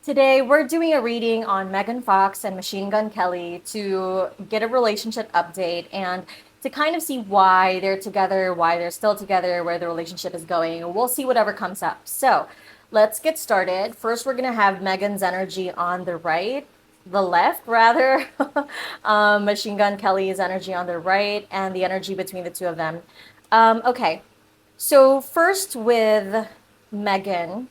Today, we're doing a reading on Megan Fox and Machine Gun Kelly to get a relationship update and to kind of see why they're together, why they're still together, where the relationship is going. We'll see whatever comes up. So, let's get started. First, we're going to have Megan's energy on the right, the left, rather. Machine Gun Kelly's energy on the right, and the energy between the two of them. Okay, so first with Megan.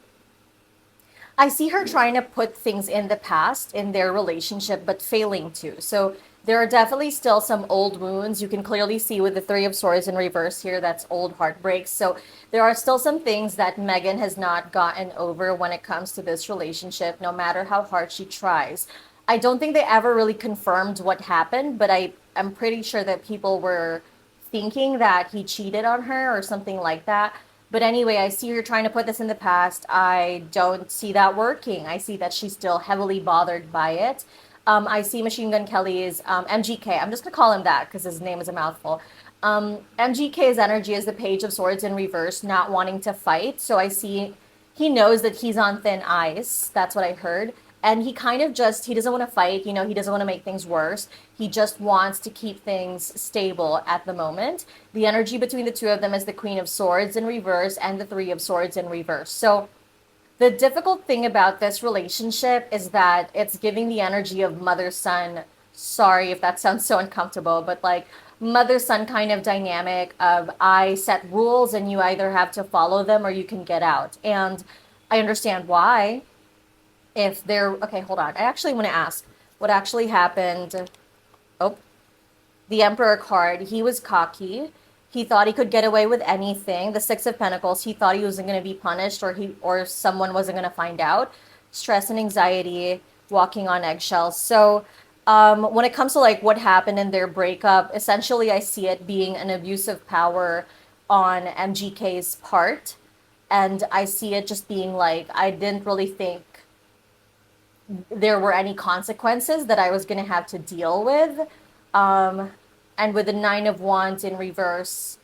I see her trying to put things in the past in their relationship, but failing to. So there are definitely still some old wounds. You can clearly see with the Three of Swords in reverse here, that's old heartbreaks. So there are still some things that Megan has not gotten over when it comes to this relationship, no matter how hard she tries. I don't think they ever really confirmed what happened, but I'm pretty sure that people were thinking that he cheated on her or something like that. But anyway, I see her trying to put this in the past. I don't see that working. I see that she's still heavily bothered by it. I see Machine Gun Kelly's MGK. I'm just going to call him that because his name is a mouthful. MGK's energy is the Page of Swords in reverse, not wanting to fight. So I see he knows that he's on thin ice. That's what I heard. And he kind of just, he doesn't want to fight. He doesn't want to make things worse. He just wants to keep things stable at the moment. The energy between the two of them is the Queen of Swords in reverse and the Three of Swords in reverse. So the difficult thing about this relationship is that it's giving the energy of mother son. Sorry if that sounds so uncomfortable, but like mother son kind of dynamic of I set rules and you either have to follow them or you can get out. And I understand why. If they're okay, hold on. I actually want to ask what actually happened. Oh, the Emperor card. He was cocky. He thought he could get away with anything. The Six of Pentacles. He thought he wasn't going to be punished, or someone wasn't going to find out. Stress and anxiety, walking on eggshells. So, when it comes to like what happened in their breakup, essentially, I see it being an abuse of power on MGK's part, and I see it just being like I didn't really think there were any consequences that I was going to have to deal with. Um, and with the Nine of Wands in reverse,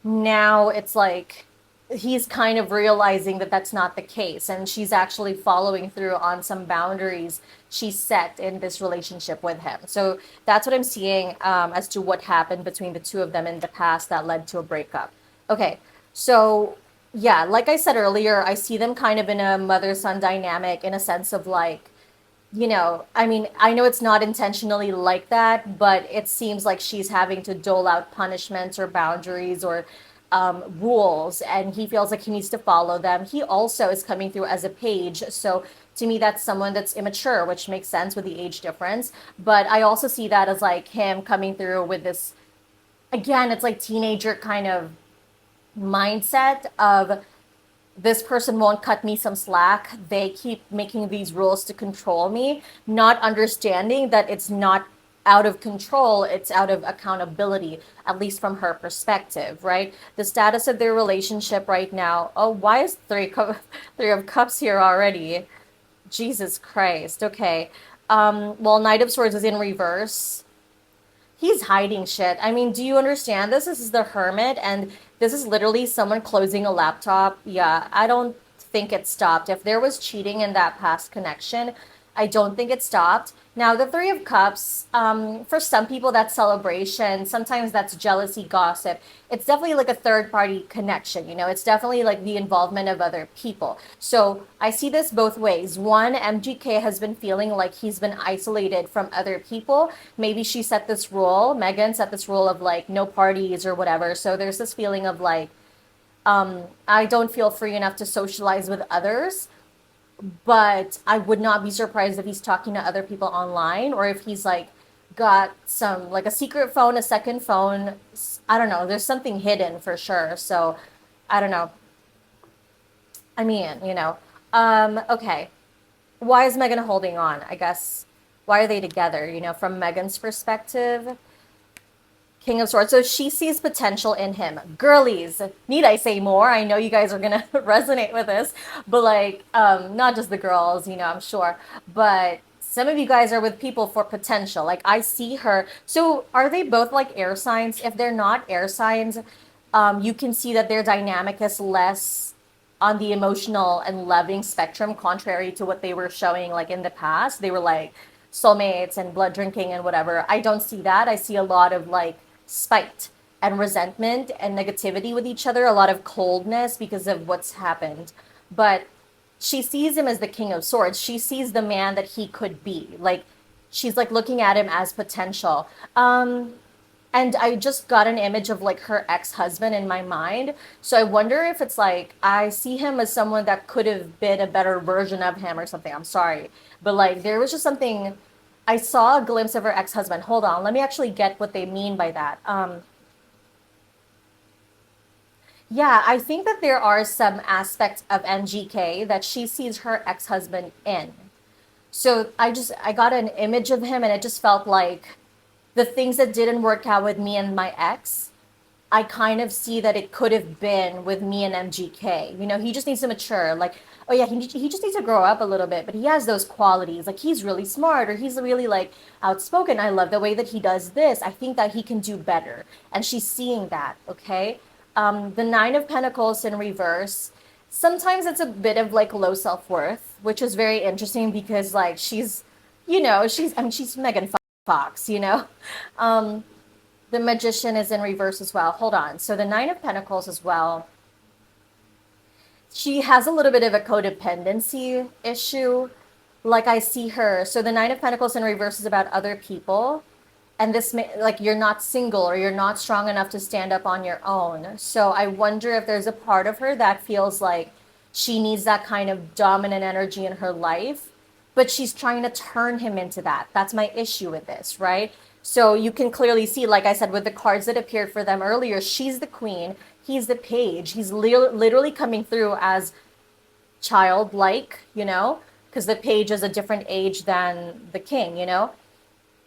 now it's like he's kind of realizing that that's not the case. And she's actually following through on some boundaries she set in this relationship with him. So that's what I'm seeing as to what happened between the two of them in the past that led to a breakup. Okay, so yeah, like I said earlier, I see them kind of in a mother son dynamic in a sense of like, I mean, I know it's not intentionally like that, but it seems like she's having to dole out punishments or boundaries or rules, and he feels like he needs to follow them. He also is coming through as a page, so to me, that's someone that's immature, which makes sense with the age difference. But I also see that as like him coming through with this, again, it's like teenager kind of mindset of this person won't cut me some slack. They keep making these rules to control me, not understanding that it's not out of control, it's out of accountability, at least from her perspective, right? The status of their relationship right now. Oh, why is three of cups here already? Jesus Christ. Okay. Well, Knight of Swords is in reverse. He's hiding shit. I mean, do you understand this? This is the Hermit, and this is literally someone closing a laptop. Yeah, I don't think it stopped. If there was cheating in that past connection, I don't think it stopped. Now, the Three of Cups, for some people, that's celebration. Sometimes that's jealousy, gossip. It's definitely like a third party connection, It's definitely like the involvement of other people. So I see this both ways. One, MGK has been feeling like he's been isolated from other people. Maybe she set this rule, Megan set this rule of like no parties or whatever. So there's this feeling of like, I don't feel free enough to socialize with others, but I would not be surprised if he's talking to other people online or if he's like got some like a secret phone, a second phone. I don't know. There's something hidden for sure. So I don't know. I mean, okay. Why is Megan holding on? I guess why are they together? From Megan's perspective, King of Swords. So she sees potential in him. Girlies, need I say more? I know you guys are gonna resonate with this, but like, not just the girls, I'm sure, but some of you guys are with people for potential. Like I see her. So are they both like air signs? If they're not air signs, you can see that their dynamic is less on the emotional and loving spectrum, contrary to what they were showing like in the past. They were like soulmates and blood drinking and whatever. I don't see that. I see a lot of like spite and resentment and negativity with each other, a lot of coldness because of what's happened. But she sees him as the king of swords. She sees the man that he could be. Like she's like looking at him as potential. And I just got an image of like her ex-husband in my mind. So I wonder if it's like I see him as someone that could have been a better version of him or something. I'm sorry. But like there was just something, I saw a glimpse of her ex-husband. Hold on, let me actually get what they mean by that. Yeah, I think that there are some aspects of MGK that she sees her ex-husband in. So I got an image of him and it just felt like the things that didn't work out with me and my ex, I kind of see that it could have been with me and MGK. You know, he just needs to mature. Like, oh yeah, he just needs to grow up a little bit, but he has those qualities. Like he's really smart or he's really like outspoken. I love the way that he does this. I think that he can do better. And she's seeing that, okay? The Nine of Pentacles in reverse. Sometimes it's a bit of like low self-worth, which is very interesting because like she's Megan Fox, you know? Um, the Magician is in reverse as well. Hold on. So the Nine of Pentacles as well. She has a little bit of a codependency issue. Like I see her. So the Nine of Pentacles in reverse is about other people. And this may, like you're not single or you're not strong enough to stand up on your own. So I wonder if there's a part of her that feels like she needs that kind of dominant energy in her life, but she's trying to turn him into that. That's my issue with this, right? So you can clearly see, like I said, with the cards that appeared for them earlier, she's the queen, he's the page. He's literally coming through as childlike, you know, because the page is a different age than the king, you know?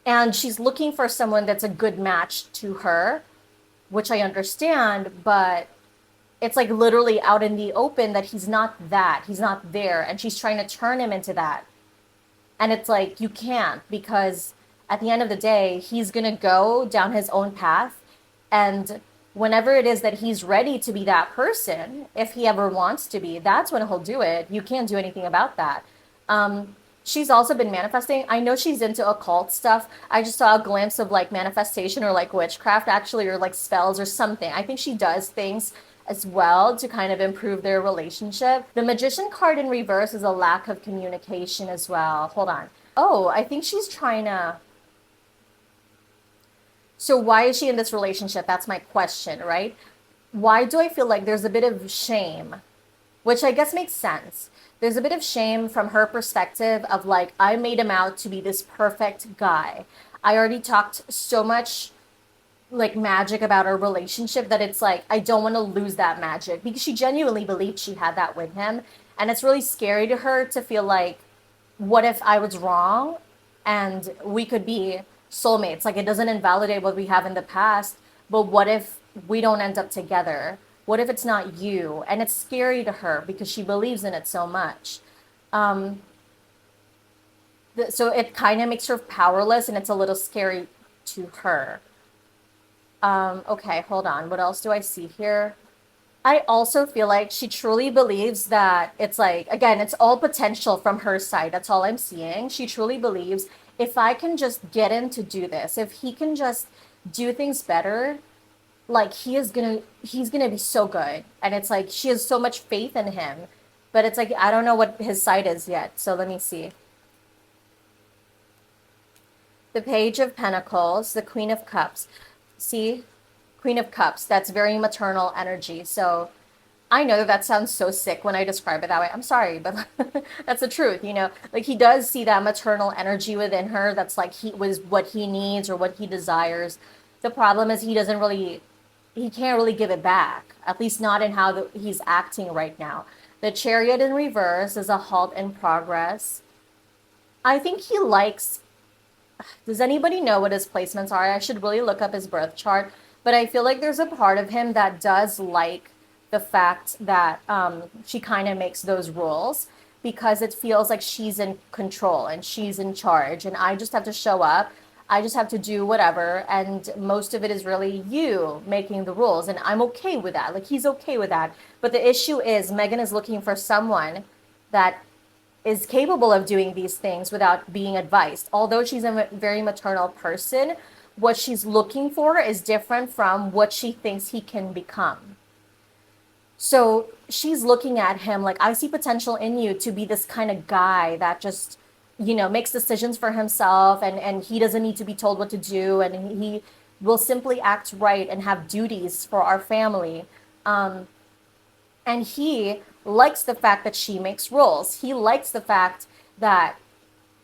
And she's looking for someone that's a good match to her, which I understand, but it's like literally out in the open that he's not that. He's not there. And she's trying to turn him into that. And it's like, you can't because at the end of the day, he's going to go down his own path. And whenever it is that he's ready to be that person, if he ever wants to be, that's when he'll do it. You can't do anything about that. She's also been manifesting. I know she's into occult stuff. I just saw a glimpse of like manifestation or like witchcraft actually, or like spells or something. I think she does things as well to kind of improve their relationship. The Magician card in reverse is a lack of communication as well. Hold on. Oh, I think she's trying to. So why is she in this relationship? That's my question, right? Why do I feel like there's a bit of shame, which I guess makes sense. There's a bit of shame from her perspective of like, I made him out to be this perfect guy. I already talked so much like magic about our relationship that it's like, I don't want to lose that magic because she genuinely believed she had that with him. And it's really scary to her to feel like, what if I was wrong and we could be soulmates? Like it doesn't invalidate what we have in the past, but what if we don't end up together? What if it's not you? And it's scary to her because she believes in it so much. Um, so it kind of makes her powerless and it's a little scary to her. Okay, hold on. What else do I see here? I also feel like she truly believes that it's like, again, it's all potential from her side. That's all I'm seeing. She truly believes if I can just get him to do this, if he can just do things better, like he's gonna be so good. And it's like she has so much faith in him. But it's like I don't know what his side is yet. So let me see. The Page of Pentacles, the Queen of Cups. See? Queen of Cups. That's very maternal energy. So I know that that sounds so sick when I describe it that way. I'm sorry, but that's the truth, you know. Like he does see that maternal energy within her that's like he was what he needs or what he desires. The problem is he can't really give it back, at least not in how he's acting right now. The Chariot in reverse is a halt in progress. I think he likes. Does anybody know what his placements are? I should really look up his birth chart, but I feel like there's a part of him that does like the fact that she kind of makes those rules because it feels like she's in control and she's in charge, and I just have to show up. I just have to do whatever, and most of it is really you making the rules, and I'm okay with that. Like he's okay with that. But the issue is Megan is looking for someone that is capable of doing these things without being advised. Although she's a very maternal person, what she's looking for is different from what she thinks he can become. So she's looking at him like, I see potential in you to be this kind of guy that just, makes decisions for himself, and he doesn't need to be told what to do, and he will simply act right and have duties for our family. And he likes the fact that she makes rules. He likes the fact that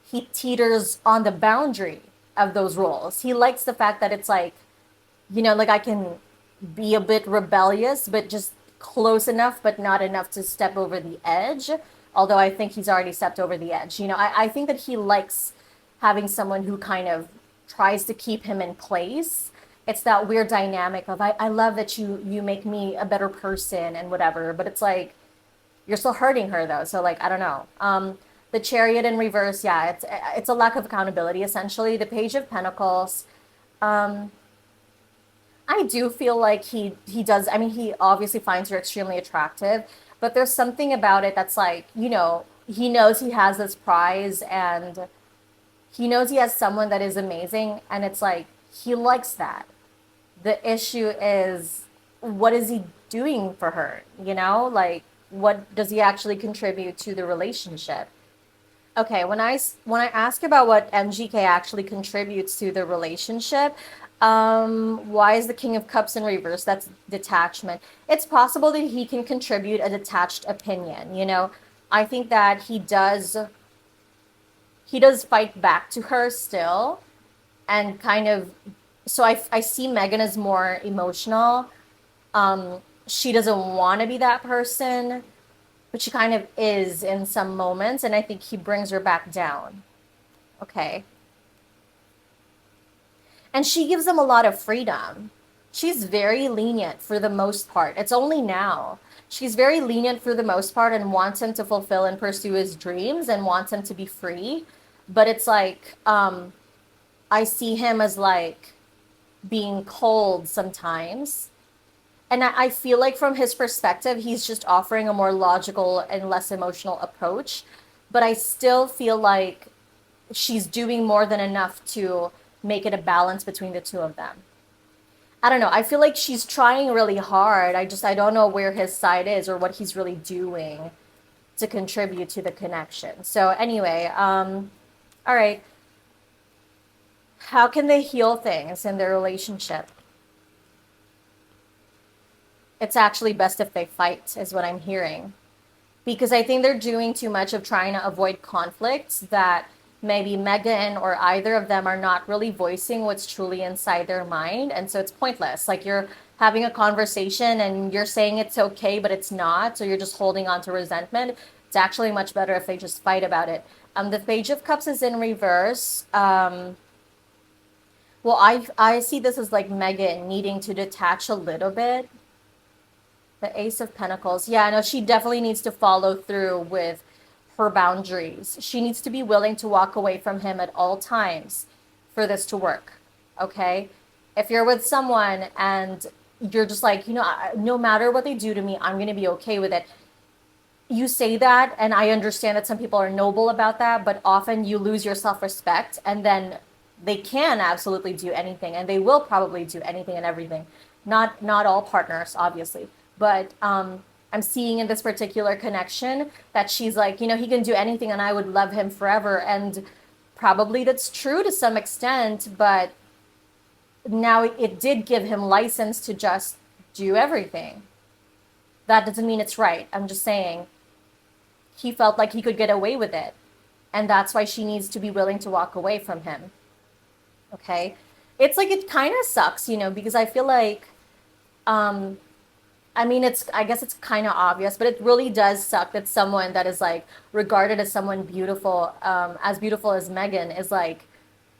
he teeters on the boundary of those rules. He likes the fact that it's like, like I can be a bit rebellious, but just close enough, but not enough to step over the edge. Although I think he's already stepped over the edge. I think that he likes having someone who kind of tries to keep him in place. It's that weird dynamic of I love that you make me a better person and whatever, but it's like you're still hurting her though. So like I don't know. The Chariot in reverse, yeah, it's a lack of accountability essentially. The Page of Pentacles, I do feel like he does. I mean, he obviously finds her extremely attractive, but there's something about it that's like, he knows he has this prize, and he knows he has someone that is amazing, and it's like he likes that. The issue is, what is he doing for her? Like what does he actually contribute to the relationship? Okay, when I ask about what MGK actually contributes to the relationship, why is the King of Cups in reverse? That's detachment. It's possible that he can contribute a detached opinion. I think that he does fight back to her still, and kind of. So I see Megan as more emotional. She doesn't want to be that person, but she kind of is in some moments, and I think he brings her back down. Okay. And she gives him a lot of freedom. She's very lenient for the most part. It's only now. She's very lenient for the most part and wants him to fulfill and pursue his dreams and wants him to be free. But it's like, I see him as like being cold sometimes. And I feel like from his perspective, he's just offering a more logical and less emotional approach. But I still feel like she's doing more than enough to make it a balance between the two of them. I don't know. I feel like she's trying really hard. I don't know where his side is or what he's really doing to contribute to the connection. So anyway, all right. How can they heal things in their relationship? It's actually best if they fight, is what I'm hearing. Because I think they're doing too much of trying to avoid conflicts that maybe Megan or either of them are not really voicing what's truly inside their mind. And so it's pointless. Like you're having a conversation and you're saying it's okay, but it's not. So you're just holding on to resentment. It's actually much better if they just fight about it. The Page of Cups is in reverse. Well, I see this as like Megan needing to detach a little bit. The Ace of Pentacles. Yeah, no, she definitely needs to follow through with her boundaries. She needs to be willing to walk away from him at all times for this to work. Okay? If you're with someone and you're just like, no matter what they do to me, I'm going to be okay with it. You say that, and I understand that some people are noble about that, but often you lose your self-respect, and then they can absolutely do anything, and they will probably do anything and everything. Not all partners, obviously, but I'm seeing in this particular connection that she's like, he can do anything, and I would love him forever, and probably that's true to some extent, but now it did give him license to just do everything. That doesn't mean it's right. I'm just saying he felt like he could get away with it, and that's why she needs to be willing to walk away from him. Okay, it's like it kind of sucks, because I feel like, I mean, I guess it's kind of obvious, but it really does suck that someone that is like regarded as someone beautiful, as beautiful as Megan, is like,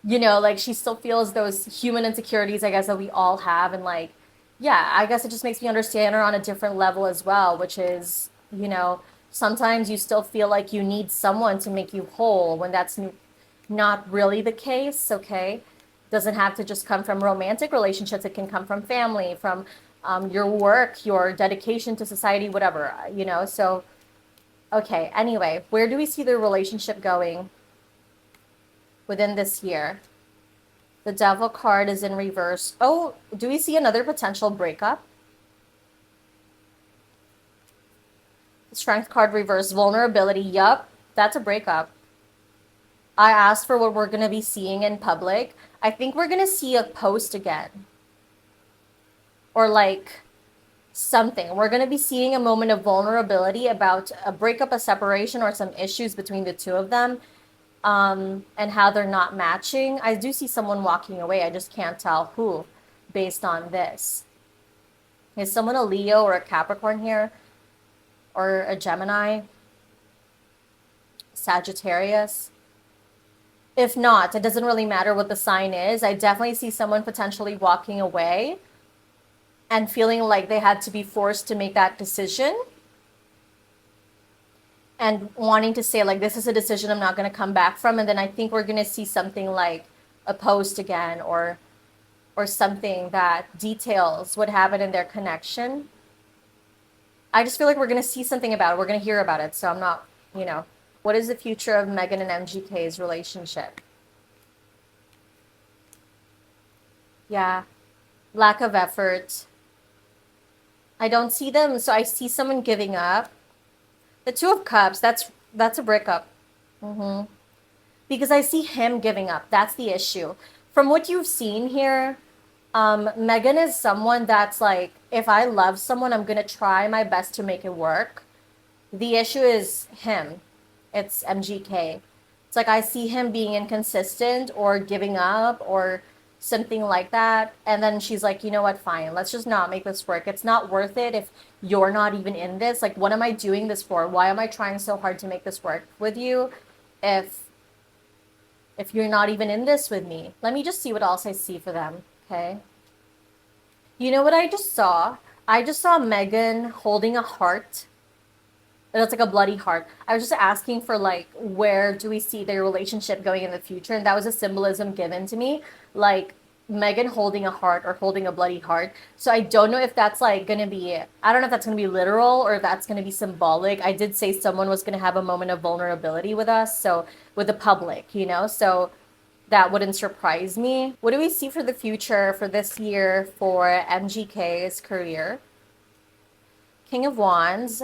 like she still feels those human insecurities, I guess, that we all have, and like, yeah, I guess it just makes me understand her on a different level as well, which is, sometimes you still feel like you need someone to make you whole when that's not really the case. Okay. Doesn't have to just come from romantic relationships. It can come from family, from your work, your dedication to society, whatever, you know? So, okay, anyway, where do we see the relationship going within this year? The Devil card is in reverse. Oh, do we see another potential breakup? The Strength card reverse. Vulnerability. Yup, that's a breakup. I asked for what we're going to be seeing in public. I think we're going to see a post again. Or like something. We're going to be seeing a moment of vulnerability about a breakup, a separation, or some issues between the two of them, and how they're not matching. I do see someone walking away. I just can't tell who based on this. Is someone a Leo or a Capricorn here? Or a Gemini? Sagittarius? If not, it doesn't really matter what the sign is. I definitely see someone potentially walking away and feeling like they had to be forced to make that decision and wanting to say like this is a decision I'm not going to come back from. And then I think we're going to see something like a post again, or something that details what happened in their connection. I just feel like we're going to see something about it. We're going to hear about it. So I'm not, you know, what is the future of Megan and MGK's relationship? Yeah, lack of effort. I don't see them, so I see someone giving up. The Two of Cups, that's a breakup. Hmm. Because I see him giving up. That's the issue. From what you've seen here, Megan is someone that's like, if I love someone, I'm gonna try my best to make it work. The issue is him. It's MGK. It's like I see him being inconsistent or giving up or something like that. And then she's like, you know what, fine, let's just not make this work. It's not worth it if you're not even in this. Like, what am I doing this for? Why am I trying so hard to make this work with you if you're not even in this with me? Let me just see what else I see for them, okay? You know what I just saw? I just saw Megan holding a heart. It's like a bloody heart. I was just asking for like where do we see their relationship going in the future, and that was a symbolism given to me, like Megan holding a heart or holding a bloody heart. So I don't know if that's like gonna be. I don't know if that's gonna be literal or if that's gonna be symbolic. I did say someone was gonna have a moment of vulnerability with us, so with the public, you know. So that wouldn't surprise me. What do we see for the future for this year for MGK's career? King of Wands.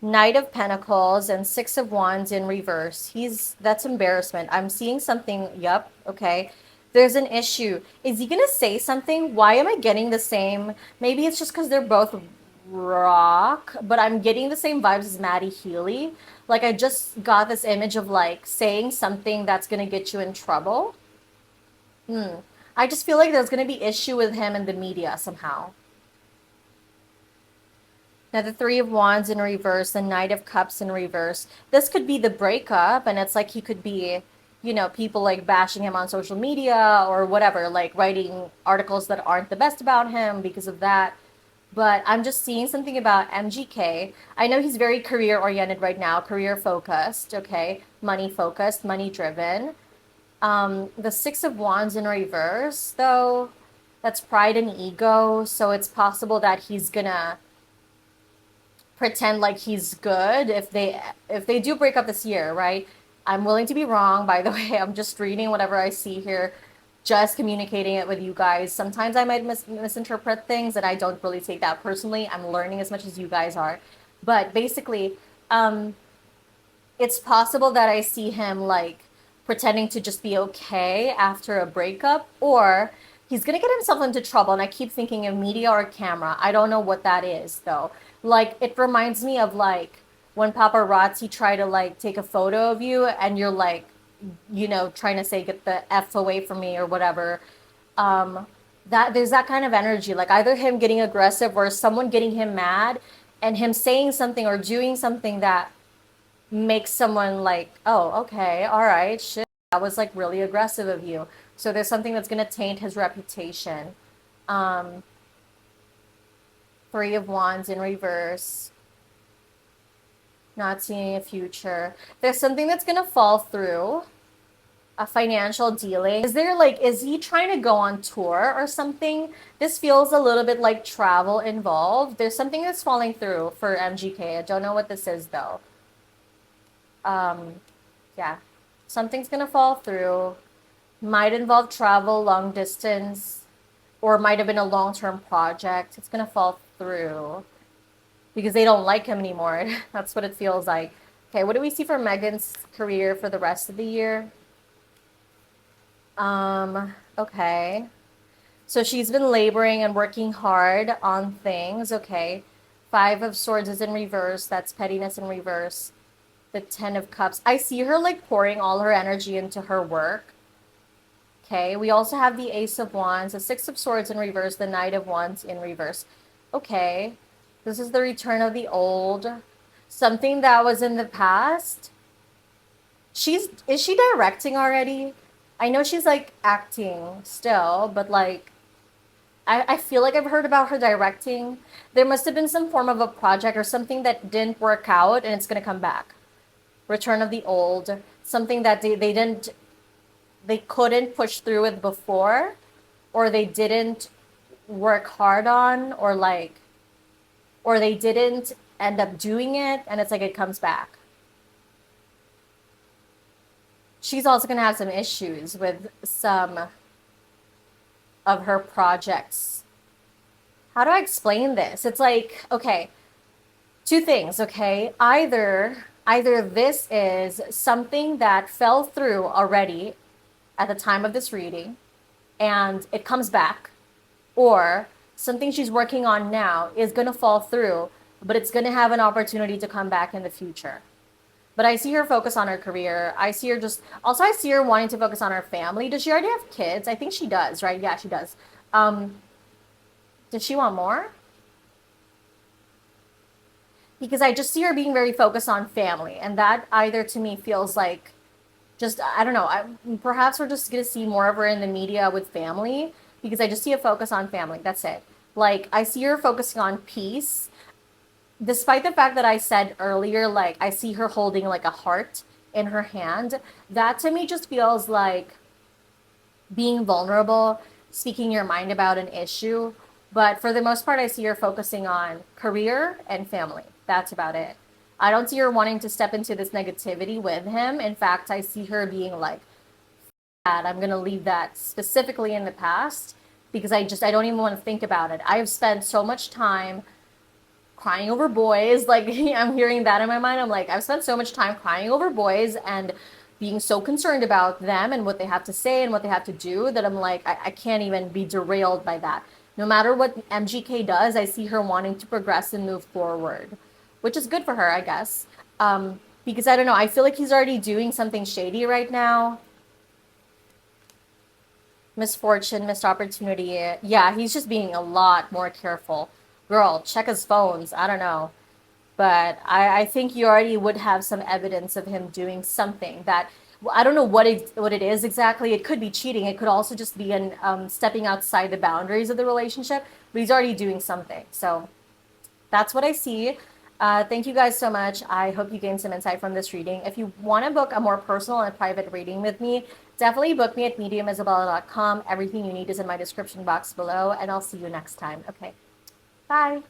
Knight of Pentacles and Six of Wands in reverse. That's embarrassment. I'm seeing something. Yup. Okay. There's an issue. Is he gonna say something? Why am I getting the same? Maybe it's just because they're both rock, but I'm getting the same vibes as Maddie Healy. Like I just got this image of like saying something that's gonna get you in trouble. I just feel like there's gonna be issue with him in the media somehow. Now, the Three of Wands in reverse, the Knight of Cups in reverse. This could be the breakup, and it's like he could be, you know, people like bashing him on social media or whatever, like writing articles that aren't the best about him because of that. But I'm just seeing something about MGK. I know he's very career oriented right now, career focused, okay, money focused, money driven. The Six of Wands in reverse, though, that's pride and ego. So it's possible that he's gonna pretend like he's good if they do break up this year, right? I'm willing to be wrong, by the way. I'm just reading whatever I see here, just communicating it with you guys. Sometimes I might misinterpret things, and I don't really take that personally. I'm learning as much as you guys are. But basically, it's possible that I see him like pretending to just be okay after a breakup, or he's gonna get himself into trouble. And I keep thinking of media or camera. I don't know what that is though. Like it reminds me of like when paparazzi try to like take a photo of you and you're like, you know, trying to say get the F away from me or whatever. Um, that there's that kind of energy, like either him getting aggressive or someone getting him mad and him saying something or doing something that makes someone like, oh, okay, all right, shit, that was like really aggressive of you. So there's something that's gonna taint his reputation. Um, Three of Wands in reverse, not seeing a future. There's something that's gonna fall through. A financial dealing. Is there like, is he trying to go on tour or something? This feels a little bit like travel involved. There's something that's falling through for MGK. I don't know what this is though. Um, yeah, something's gonna fall through. Might involve travel, long distance, or might have been a long-term project. It's gonna fall through because they don't like him anymore. That's what it feels like. Okay, what do we see for Megan's career for the rest of the year? Okay. So she's been laboring and working hard on things. Okay. Five of Swords is in reverse. That's pettiness in reverse. The Ten of Cups. I see her like pouring all her energy into her work. Okay. We also have the Ace of Wands, the Six of Swords in reverse, the Knight of Wands in reverse. Okay. This is the return of the old. Something that was in the past. Is she directing already? I know she's like acting still, but like I feel like I've heard about her directing. There must have been some form of a project or something that didn't work out and it's gonna come back. Return of the old. Something that they couldn't push through with before, or they didn't work hard on, or they didn't end up doing it and it's like it comes back. She's also gonna have some issues with some of her projects. How do I explain this? It's like, okay, two things, okay? Either this is something that fell through already at the time of this reading and it comes back, or something she's working on now is going to fall through, but it's going to have an opportunity to come back in the future. But I see her focus on her career. I see her wanting to focus on her family. Does she already have kids? I think she does, right? Yeah, she does. Um, does she want more? Because I just see her being very focused on family, and that either to me feels like just I don't know. Perhaps we're just gonna see more of her in the media with family because I just see a focus on family. That's it. Like I see her focusing on peace, despite the fact that I said earlier, like I see her holding like a heart in her hand. That to me just feels like being vulnerable, speaking your mind about an issue. But for the most part, I see her focusing on career and family. That's about it. I don't see her wanting to step into this negativity with him. In fact, I see her being like, that I'm going to leave that specifically in the past because I don't even want to think about it. I've spent so much time crying over boys. Like I'm hearing that in my mind. I'm like, I've spent so much time crying over boys and being so concerned about them and what they have to say and what they have to do that I'm like, I can't even be derailed by that. No matter what MGK does, I see her wanting to progress and move forward, which is good for her, I guess. Because I don't know, I feel like he's already doing something shady right now. Misfortune, missed opportunity. Yeah, he's just being a lot more careful. Girl, check his phones. I don't know. But I think you already would have some evidence of him doing something that I don't know what it is exactly. It could be cheating. It could also just be stepping outside the boundaries of the relationship. But he's already doing something. So that's what I see. Thank you guys so much. I hope you gained some insight from this reading. If you want to book a more personal and private reading with me, definitely book me at mediumisabella.com. Everything you need is in my description box below, and I'll see you next time. Okay, bye.